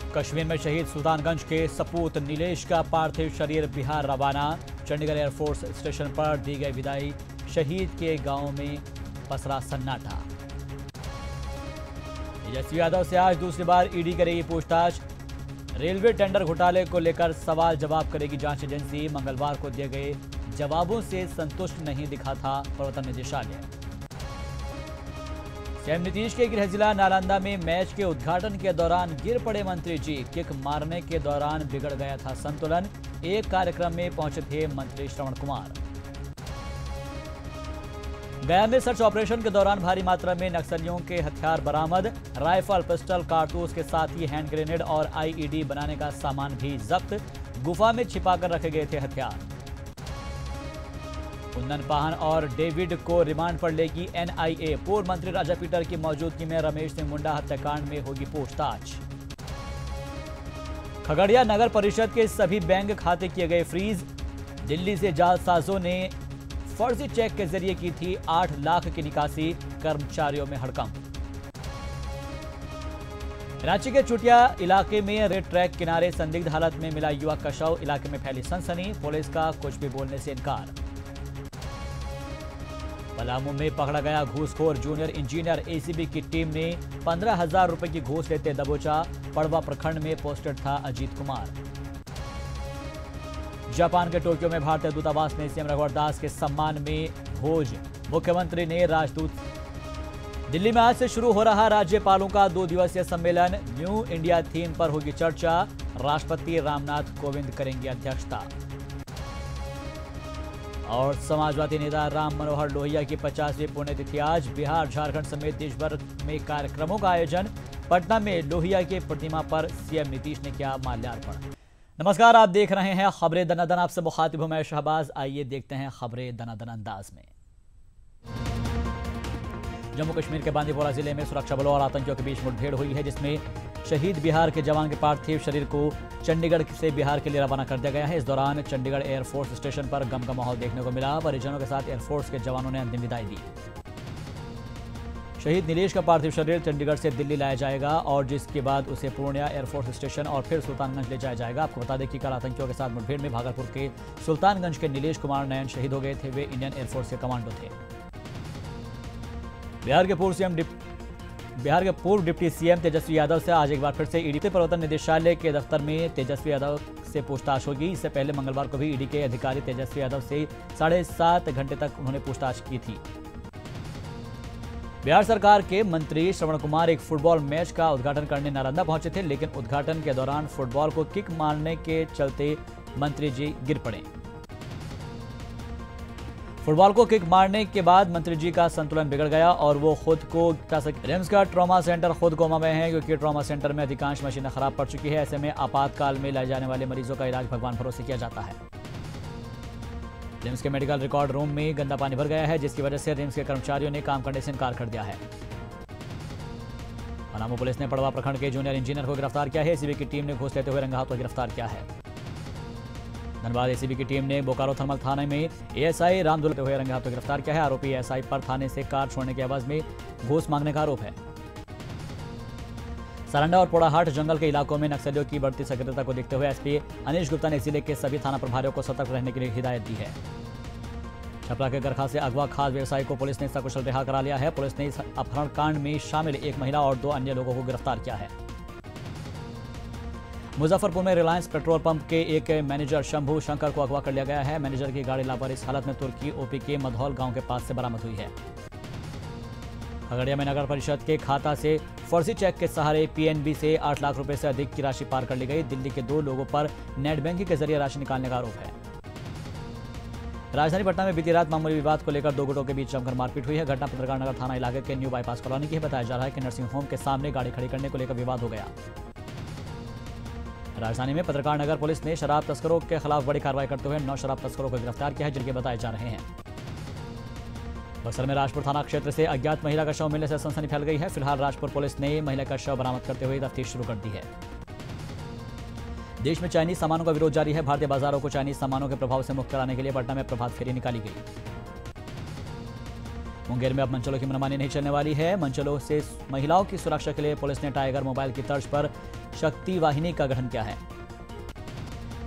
कश्मीर में शहीद सुल्तानगंज के सपूत नीलेश का पार्थिव शरीर बिहार रवाना। चंडीगढ़ एयरफोर्स स्टेशन पर दी गई विदाई। शहीद के गांव में पसरा सन्नाटा। तेजस्वी यादव से आज दूसरी बार ईडी करेगी पूछताछ। रेलवे टेंडर घोटाले को लेकर सवाल जवाब करेगी जांच एजेंसी। मंगलवार को दिए गए जवाबों से संतुष्ट नहीं दिखा था प्रवर्तन निदेशालय। सीएम नीतीश के गृह जिला नालंदा में मैच के उद्घाटन के दौरान गिर पड़े मंत्री जी। किक मारने के दौरान बिगड़ गया था संतुलन। एक कार्यक्रम में पहुंचे थे मंत्री श्रवण कुमार। गया में सर्च ऑपरेशन के दौरान भारी मात्रा में नक्सलियों के हथियार बरामद। राइफल, पिस्टल, कारतूस के साथ ही हैंड ग्रेनेड और आईईडी बनाने का सामान भी जब्त। गुफा में छिपाकर रखे गए थे हथियार। कुंदन पाहन और डेविड को रिमांड पर लेगी एनआईए। पूर्व मंत्री राजा पीटर की मौजूदगी में रमेश सिंह मुंडा हत्याकांड में होगी पूछताछ। खगड़िया नगर परिषद के सभी बैंक खाते किए गए फ्रीज। दिल्ली से जालसाजों ने फर्जी चेक के जरिए की थी 8 लाख की निकासी। कर्मचारियों में हड़कंप। रांची के चुटिया इलाके में रेड ट्रैक किनारे संदिग्ध हालत में मिला युवक का शव। इलाके में फैली सनसनी। पुलिस का कुछ भी बोलने से इनकार। पलामू में पकड़ा गया घूसखोर जूनियर इंजीनियर। एसीबी की टीम ने 15,000 रुपए की घूस लेते दबोचा। पड़वा प्रखंड में पोस्टेड था अजीत कुमार। जापान के टोक्यो में भारतीय दूतावास में सीएम रघुवर दास के सम्मान में भोज। मुख्यमंत्री ने राजदूत। दिल्ली में आज से शुरू हो रहा राज्यपालों का 2 दिवसीय सम्मेलन। न्यू इंडिया थीम पर होगी चर्चा। राष्ट्रपति रामनाथ कोविंद करेंगे अध्यक्षता। और समाजवादी नेता राम मनोहर लोहिया की 50वीं पुण्यतिथि आज। बिहार, झारखंड समेत देश भर में कार्यक्रमों का आयोजन। पटना में लोहिया की प्रतिमा पर सीएम नीतीश ने किया माल्यार्पण। नमस्कार, आप देख रहे हैं खबरें दनादन। आपसे मुखातिब हूं मैं शहबाज। आइए देखते हैं खबरें दनादन अंदाज में। जम्मू कश्मीर के बांदीपोरा जिले में सुरक्षा बलों और आतंकियों के बीच मुठभेड़ हुई है, जिसमें शहीद बिहार के जवान के पार्थिव शरीर को चंडीगढ़ से बिहार के लिए रवाना कर दिया गया है। इस दौरान चंडीगढ़ एयरफोर्स स्टेशन पर गम का माहौल देखने को मिला। परिजनों के साथ एयरफोर्स के जवानों ने अंतिम विदाई दी। शहीद नीलेश का पार्थिव शरीर चंडीगढ़ से दिल्ली लाया जाएगा और जिसके बाद उसे पूर्णिया एयरफोर्स स्टेशन और फिर सुल्तानगंज ले जाया जाएगा। आपको बता दें कि कल आतंकियों के साथ मुठभेड़ में भागलपुर के सुल्तानगंज के नीलेश कुमार नयन शहीद हो गए थे। वे इंडियन एयरफोर्स के कमांडो थे। बिहार के पूर्व डिप्टी सीएम तेजस्वी यादव से आज एक बार फिर से ईडी के प्रवर्तन निदेशालय के दफ्तर में तेजस्वी यादव से पूछताछ होगी। इससे पहले मंगलवार को भी ईडी के अधिकारी तेजस्वी यादव से 7.5 घंटे तक उन्होंने पूछताछ की थी। बिहार सरकार के मंत्री श्रवण कुमार एक फुटबॉल मैच का उद्घाटन करने नालंदा पहुंचे थे, लेकिन उद्घाटन के दौरान फुटबॉल को किक मारने के चलते मंत्री जी गिर पड़े। फुटबॉल को किक मारने के बाद मंत्री जी का संतुलन बिगड़ गया और वो खुद को रिम्स का ट्रॉमा सेंटर खुद कोमा में है, क्योंकि ट्रॉमा सेंटर में अधिकांश मशीनें खराब पड़ चुकी है। ऐसे में आपातकाल में लाए जाने वाले मरीजों का इलाज भगवान भरोसे किया जाता है। रिम्स के मेडिकल रिकॉर्ड रूम में गंदा पानी भर गया है, जिसकी वजह से रिम्स के कर्मचारियों ने काम करने से इनकार कर दिया है। पलामू पुलिस ने पड़वा प्रखंड के जूनियर इंजीनियर को गिरफ्तार किया है। एसीबी की टीम ने घूस लेते हुए रंगा हाथों गिरफ्तार किया है। धनबाद एसीबी की टीम ने बोकारो थर्मल थाने में एएसआई रामदुल हुए रंगे हाथों गिरफ्तार किया है। आरोपी एएसआई पर थाने से कार छोड़ने के एवज में घूस मांगने का आरोप है। सारंडा और पोड़ाहाट जंगल के इलाकों में नक्सलियों की बढ़ती सक्रियता को देखते हुए एसपी अनिश गुप्ता ने जिले के सभी थाना प्रभारियों को सतर्क रहने के लिए हिदायत दी है। छपरा के गरखा से अगवा खाद व्यवसायी को पुलिस ने सकुशल रिहा करा लिया है। पुलिस ने इस अपहरण कांड में शामिल एक महिला और 2 अन्य लोगों को गिरफ्तार किया है। मुजफ्फरपुर में रिलायंस पेट्रोल पंप के एक मैनेजर शंभू शंकर को अगवा कर लिया गया है। मैनेजर की गाड़ी लावारिस हालत में तुर्की ओपी के मधौल गांव के पास से बरामद हुई है। खगड़िया में नगर परिषद के खाता से फर्जी चेक के सहारे पीएनबी से 8 लाख रुपए से अधिक की राशि पार कर ली गई। दिल्ली के 2 लोगों पर नेट बैंकिंग के जरिए राशि निकालने का आरोप है। राजधानी पटना में बीती रात मामूली विवाद को लेकर 2 गुटों के बीच जमकर मारपीट हुई है। घटना पत्रकार नगर थाना इलाके के न्यू बाईपास कॉलोनी की है। बताया जा रहा है कि नर्सिंग होम के सामने गाड़ी खड़ी करने को लेकर विवाद हो गया। राजधानी में पत्रकार नगर पुलिस ने शराब तस्करों के खिलाफ बड़ी कार्रवाई करते हुए 9 शराब तस्करों को गिरफ्तार किया है, जिनके बताए जा रहे हैं। बक्सर में राजपुर थाना क्षेत्र से अज्ञात महिला का शव मिलने से सनसनी फैल गई है। फिलहाल राजपुर पुलिस ने महिला का शव बरामद करते हुए तफ्तीश शुरू कर दी है। देश में चाइनीज सामानों का विरोध जारी है। भारतीय बाजारों को चाइनीज सामानों के प्रभाव से मुक्त कराने के लिए पटना में प्रभात फेरी निकाली गई। मुंगेर में अब मनचलों की मनमानी नहीं चलने वाली है। मनचलों से महिलाओं की सुरक्षा के लिए पुलिस ने टाइगर मोबाइल की तर्ज पर शक्ति वाहिनी का गठन किया है।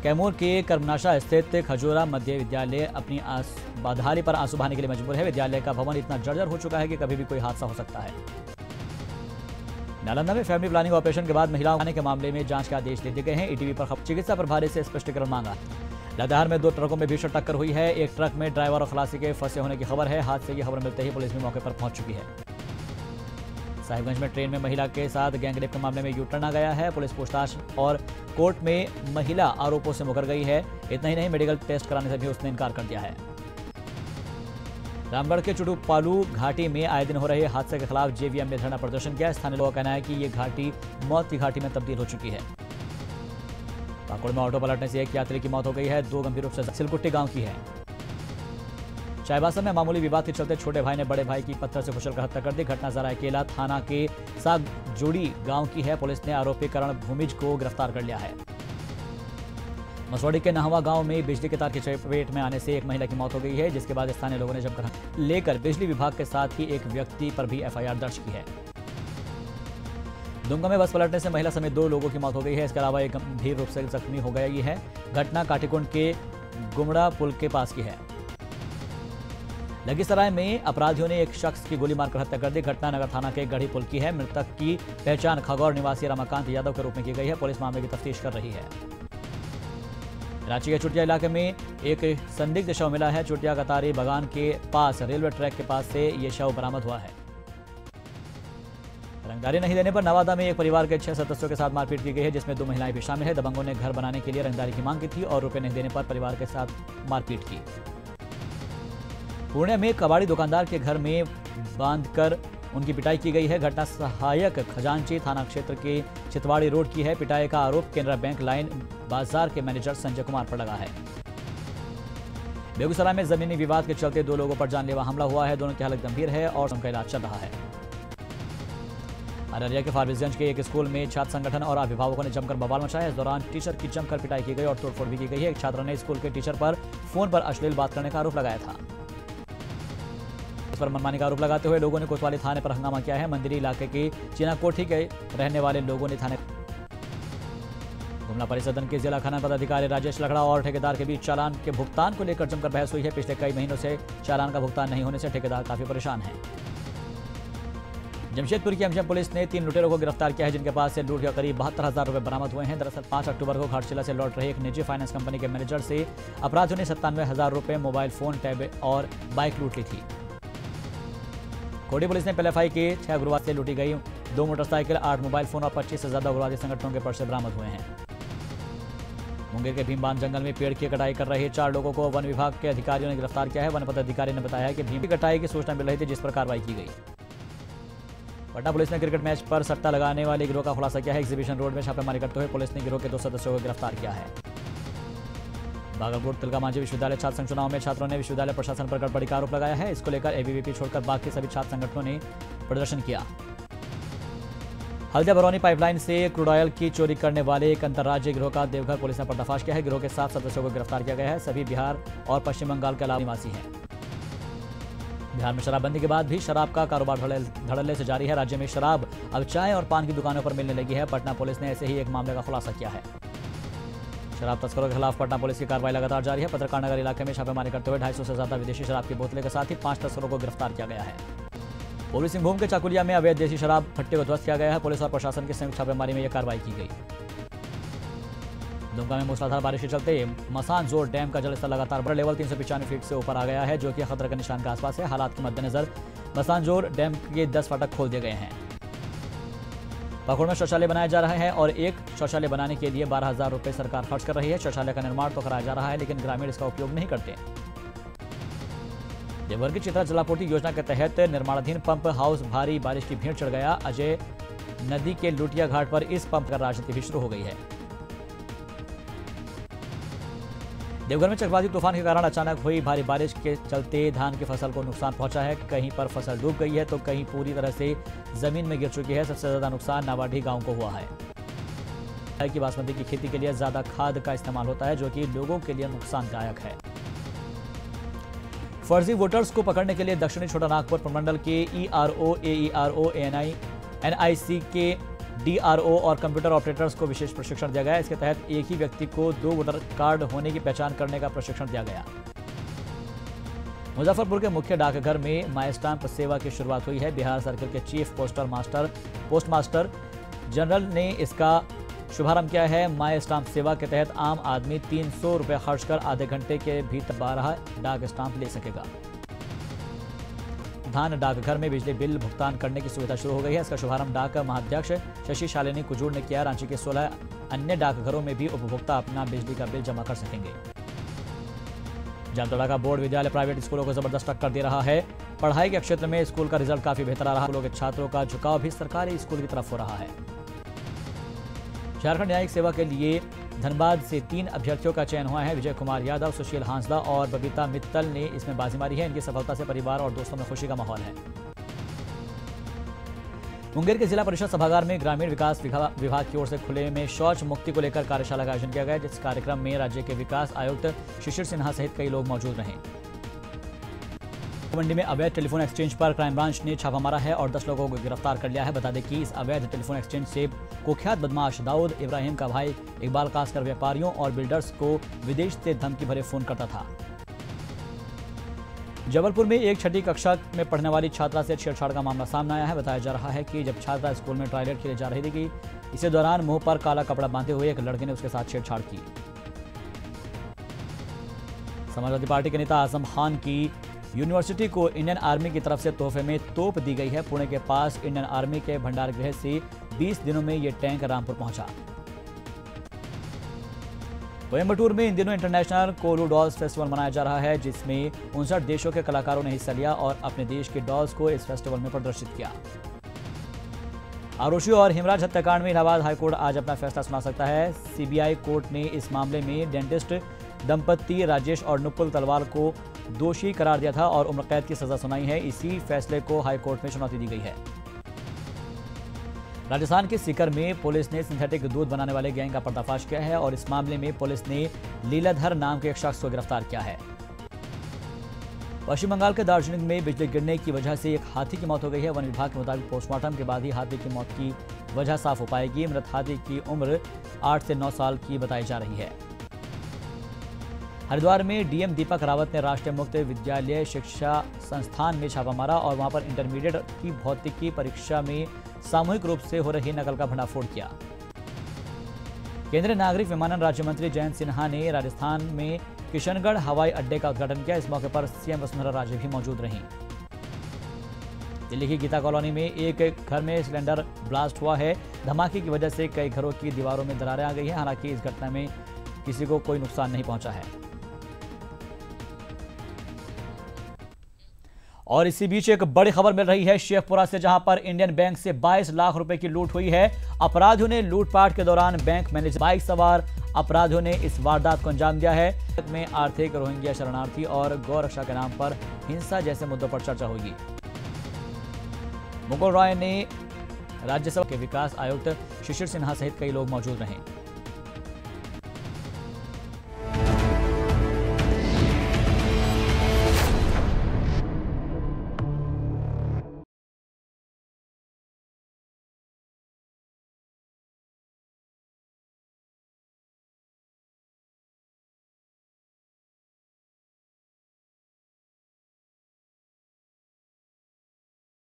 कैमूर के कर्मनाशा स्थित खजूरा मध्य विद्यालय अपनी बदहाली पर आंसू बहाने के लिए मजबूर है। विद्यालय का भवन इतना जर्जर हो चुका है कि कभी भी कोई हादसा हो सकता है। नालंदा में फैमिली प्लानिंग ऑपरेशन के बाद महिलाओं आने के मामले में जांच के आदेश दे दिए गए हैं। ईटीवी पर चिकित्सा प्रभारी से स्पष्टीकरण मांगा। लद्दाख में 2 ट्रकों में भीषण टक्कर हुई है। एक ट्रक में ड्राइवर और खलासी के फंसे होने की खबर है। हादसे की खबर मिलते ही पुलिस भी मौके पर पहुंच चुकी है। साहिबगंज में ट्रेन में महिला के साथ गैंगरेप के मामले में यू टर्न आ गया है। पुलिस पूछताछ और कोर्ट में महिला आरोपों से मुकर गई है। इतना ही नहीं, मेडिकल टेस्ट कराने से भी उसने इनकार कर दिया है। रामगढ़ के चुटुपालू घाटी में आए दिन हो रहे हादसे के खिलाफ जेवीएम में धरना प्रदर्शन किया। स्थानीय लोगों का कहना है कि ये घाटी मौत की घाटी में तब्दील हो चुकी है। पाकुड़ में ऑटो पलटने से एक यात्री की मौत हो गई है। 2 गंभीर रूप से सिलकुट्टी गांव की है। चाईबासा में मामूली विवाद के चलते छोटे भाई ने बड़े भाई की पत्थर से कुचलकर हत्या कर दी। घटना सरायकेला थाना के साग जोड़ी गांव की है। पुलिस ने आरोपी करण भूमिज को गिरफ्तार कर लिया है। मसौड़ी के नहवा गांव में बिजली के तार की चपेट में आने से एक महिला की मौत हो गई है, जिसके बाद स्थानीय लोगों ने जमकर लेकर बिजली विभाग के साथ ही एक व्यक्ति पर भी एफआईआर दर्ज की है। दुमका में बस पलटने से महिला समेत 2 लोगों की मौत हो गई है। इसके अलावा एक गंभीर रूप से जख्मी हो गई है। घटना काटीकुंड के गुमड़ा पुल के पास की है। लखीसराय में अपराधियों ने एक शख्स की गोली मारकर हत्या कर दी। घटना नगर थाना के गढ़ी पुल की है। मृतक की पहचान खगौर निवासी रमाकांत यादव के रूप में की गई है। पुलिस मामले की तफ्तीश कर रही है। रांची के चुटिया इलाके में एक संदिग्ध शव मिला है। चुटिया कतारी बगान के पास रेलवे ट्रैक के पास से ये शव बरामद हुआ है। रंगदारी नहीं देने पर नवादा में एक परिवार के 6 सदस्यों के साथ मारपीट की गई है, जिसमें 2 महिलाएं भी शामिल है। दबंगों ने घर बनाने के लिए रंगदारी की मांग की थी और रुपए नहीं देने पर परिवार के साथ मारपीट की। पुणे में कबाड़ी दुकानदार के घर में बांधकर उनकी पिटाई की गई है। घटना सहायक खजांची थाना क्षेत्र के चितवाड़ी रोड की है। पिटाई का आरोप केनरा बैंक लाइन बाजार के मैनेजर संजय कुमार पर लगा है। बेगूसराय में जमीनी विवाद के चलते 2 लोगों पर जानलेवा हमला हुआ है। दोनों की हालत गंभीर है और उनका इलाज चल रहा है। अररिया के फारबिसगंज के एक स्कूल में छात्र संगठन और अभिभावकों ने जमकर बवाल मचाया। इस दौरान टीचर की जमकर पिटाई की गई और तोड़फोड़ भी की गई है। एक छात्र ने स्कूल के टीचर पर फोन पर अश्लील बात करने का आरोप लगाया था। इस पर मनमानी का आरोप लगाते हुए लोगों ने कोतवाली थाने पर हंगामा किया है। मंदिरी इलाके के चीनाकोठी के रहने वाले लोगों ने थाने गुमला परिसदन के जिला खनन पदाधिकारी राजेश लखड़ा और ठेकेदार के बीच चालान के भुगतान को लेकर जमकर बहस हुई है। पिछले कई महीनों से चालान का भुगतान नहीं होने से ठेकेदार काफी परेशान है। जमशेदपुर की एमजीएम पुलिस ने 3 लुटेरों को गिरफ्तार किया है, जिनके पास से लूट के करीब 72,000 रुपए बरामद हुए हैं। दरअसल 5 अक्टूबर को घाटशिला से लौट रहे एक निजी फाइनेंस कंपनी के मैनेजर से अपराधियों ने 97,000 रुपए, मोबाइल फोन, टैब और बाइक लूट ली थी। कोडी पुलिस ने पीएलएफआई के 6 उग्रवाद से लूटी गई 2 मोटरसाइकिल, 8 मोबाइल फोन और 25 से ज्यादा उग्रवादी संगठनों के पर्चे बरामद हुए हैं। मुंगेर के भीमबांध जंगल में पेड़ की कटाई कर रहे 4 लोगों को वन विभाग के अधिकारियों ने गिरफ्तार किया है। वन पदाधिकारी ने बताया कि भीम की कटाई की सूचना मिल रही थी, जिस पर कार्रवाई की गई। पटना पुलिस ने क्रिकेट मैच पर सट्टा लगाने वाले गिरोह का खुलासा किया है। एग्जीबिशन रोड में छापेमारी करते हुए पुलिस ने गिरोह के 2 सदस्यों को गिरफ्तार किया है। भागलपुर तिलका मांझी विश्वविद्यालय छात्र संघ चुनाव में छात्रों ने विश्वविद्यालय प्रशासन पर गड़बड़ी का आरोप लगाया है। इसको लेकर एबीवीपी छोड़कर बाकी सभी छात्र संगठनों ने प्रदर्शन किया। हल्दिया बरौनी पाइपलाइन से क्रूड ऑयल की चोरी करने वाले एक अंतर्राज्यीय गिरोह का देवघर पुलिस ने पर्दाफाश किया है। गिरोह के 7 सदस्यों को गिरफ्तार किया गया है। सभी बिहार और पश्चिम बंगाल के अलावा निवासी हैं। बिहार में शराबबंदी के बाद भी शराब का कारोबार धड़ल्ले से जारी है। राज्य में शराब अब चाय और पान की दुकानों पर मिलने लगी है। पटना पुलिस ने ऐसे ही एक मामले का खुलासा किया है। शराब तस्करों के खिलाफ पटना पुलिस की कार्रवाई लगातार जारी है। पत्रकार नगर इलाके में छापेमारी करते हुए 250 से ज्यादा विदेशी शराब की बोतलें के साथ ही 5 तस्करों को गिरफ्तार किया गया है। पूर्वी सिंहभूम के चाकुलिया में अवैध देशी शराब भट्टे को ध्वस्त किया गया है। पुलिस और प्रशासन की संयुक्त छापेमारी में यह कार्रवाई की गई। दुमका में मूसलाधार बारिश के चलते मसानजोर डैम का जलस्तर लगातार बढ़ लेवल 395 फीट से ऊपर आ गया है, जो कि खतरे के निशान के आसपास है। हालात के मद्देनजर मसानजोर डैम के 10 फाटक खोल दिए गए हैं। पाकुड़ में शौचालय बनाया जा रहा है और एक शौचालय बनाने के लिए 12,000 रुपए सरकार खर्च कर रही है। शौचालय का निर्माण तो कराया जा रहा है, लेकिन ग्रामीण इसका उपयोग नहीं करते। देवघर की चित्रा जलापूर्ति योजना के तहत निर्माणाधीन पंप हाउस भारी बारिश की भीड़ चढ़ गया। अजय नदी के लुटिया घाट पर इस पंप का राजनीति भी शुरू हो गई है। देवघर में चक्रवाती तूफान के कारण अचानक हुई भारी बारिश के चलते धान की फसल को नुकसान पहुंचा है। कहीं पर फसल डूब गई है तो कहीं पूरी तरह से जमीन में गिर चुकी है। सबसे ज्यादा नुकसान नावाडीह गांव को हुआ है कि बासमती की खेती के लिए ज्यादा खाद का इस्तेमाल होता है, जो कि लोगों के लिए नुकसानदायक है। फर्जी वोटर्स को पकड़ने के लिए दक्षिणी छोटा नागपुर प्रमंडल के ERO, AERO, ANI, NIC के DRO और कंप्यूटर ऑपरेटर्स को विशेष प्रशिक्षण दिया गया। इसके तहत एक ही व्यक्ति को 2 वोटर कार्ड होने की पहचान करने का प्रशिक्षण दिया गया। मुजफ्फरपुर के मुख्य डाकघर में माई स्टाम्प सेवा की शुरुआत हुई है। बिहार सर्कल के चीफ पोस्टमास्टर जनरल ने इसका शुभारंभ किया है। माई स्टाम्प सेवा के तहत आम आदमी 300 रुपये खर्च कर आधे घंटे के भीतर 12 डाक स्टाम्प ले सकेगा। धान डाकघर में बिजली बिल भुगतान करने की सुविधा शुरू हो गई है। इसका शुभारंभ डाक महाध्यक्ष शशि शालिनी कुजूर ने किया। रांची के 16 अन्य डाकघरों में भी उपभोक्ता अपना बिजली का बिल जमा कर सकेंगे। जामताड़ा का बोर्ड विद्यालय प्राइवेट स्कूलों को जबरदस्त टक्कर दे रहा है। पढ़ाई के क्षेत्र में स्कूल का रिजल्ट काफी बेहतर आ रहा है। स्कूलों के छात्रों का झुकाव भी सरकारी स्कूल की तरफ हो रहा है। झारखंड न्यायिक सेवा के लिए धनबाद से 3 अभ्यर्थियों का चयन हुआ है। विजय कुमार यादव, सुशील हांसदा और बबीता मित्तल ने इसमें बाजी मारी है। इनकी सफलता से परिवार और दोस्तों में खुशी का माहौल है। मुंगेर के जिला परिषद सभागार में ग्रामीण विकास विभाग की ओर से खुले में शौच मुक्ति को लेकर कार्यशाला का आयोजन किया गया, जिस कार्यक्रम में राज्य के विकास आयुक्त शिशिर सिन्हा सहित कई लोग मौजूद रहे। मंडी में अवैध टेलीफोन एक्सचेंज पर क्राइम ब्रांच ने छापा मारा है और 10 लोगों को गिरफ्तार कर लिया है। बता दें कि इस अवैध टेलीफोन एक्सचेंज से कुख्यात बदमाश दाऊद इब्राहिम का भाई इकबाल कासकर व्यापारियों और बिल्डर्स को विदेश से धमकी भरे फोन करता था। जबलपुर में एक 6ठी कक्षा में पढ़ने वाली छात्रा से छेड़छाड़ का मामला सामने आया है। बताया जा रहा है कि जब छात्रा स्कूल में टॉयलेट के लिए जा रही थी, इसी दौरान मुंह पर काला कपड़ा बांधे हुए एक लड़के ने उसके साथ छेड़छाड़ की। समाजवादी पार्टी के नेता आजम खान की यूनिवर्सिटी को इंडियन आर्मी की तरफ से तोहफे में तोप दी गई है। पुणे के पास इंडियन आर्मी के भंडार गृह से 20 दिनों में यह टैंक रामपुर पहुंचा। कोयंबटूर में इन दिनों इंटरनेशनल कोलू डॉल्स फेस्टिवल मनाया जा रहा है, जिसमें 59 देशों के कलाकारों ने हिस्सा लिया और अपने देश के डॉल्स को इस फेस्टिवल में प्रदर्शित किया। आरोशी और हिमराज हत्याकांड में इलाहाबाद हाईकोर्ट आज अपना फैसला सुना सकता है। सीबीआई कोर्ट ने इस मामले में डेंटिस्ट दंपति राजेश और नुपुल तलवार को दोषी करार दिया था और उम्र कैद की सजा सुनाई है। इसी फैसले को हाईकोर्ट में चुनौती दी गई है। राजस्थान के सीकर में पुलिस ने सिंथेटिक दूध बनाने वाले गैंग का पर्दाफाश किया है और इस मामले में पुलिस ने लीलाधर नाम के एक शख्स को गिरफ्तार किया है। पश्चिम बंगाल के दार्जिलिंग में बिजली गिरने की वजह से एक हाथी की मौत हो गई है। वन विभाग के मुताबिक पोस्टमार्टम के बाद ही हाथी की मौत की वजह साफ हो पाएगी। मृत हाथी की उम्र 8 से 9 साल की बताई जा रही है। हरिद्वार में डीएम दीपक रावत ने राष्ट्रीय मुक्त विद्यालय शिक्षा संस्थान में छापा मारा और वहां पर इंटरमीडिएट की भौतिकी परीक्षा में सामूहिक रूप से हो रही नकल का भंडाफोड़ किया। केंद्रीय नागरिक विमानन राज्य मंत्री जयंत सिन्हा ने राजस्थान में किशनगढ़ हवाई अड्डे का उद्घाटन किया। इस मौके पर सीएम वसुंधरा राजे भी मौजूद रहीं। दिल्ली की गीता कॉलोनी में एक घर में सिलेंडर ब्लास्ट हुआ है। धमाके की वजह से कई घरों की दीवारों में दरारें आ गई हैं। हालांकि इस घटना में किसी को कोई नुकसान नहीं पहुंचा है। और इसी बीच एक बड़ी खबर मिल रही है शेखपुरा से, जहां पर इंडियन बैंक से 22 लाख रुपए की लूट हुई है। अपराधियों ने लूटपाट के दौरान बैंक मैनेजर बाइक सवार अपराधियों ने इस वारदात को अंजाम दिया है। में आर्थिक, रोहिंग्या शरणार्थी और गौरक्षा के नाम पर हिंसा जैसे मुद्दों पर चर्चा होगी। मुकुल रॉय ने राज्यसभा के विकास आयुक्त शिशिर सिन्हा सहित कई लोग मौजूद रहे।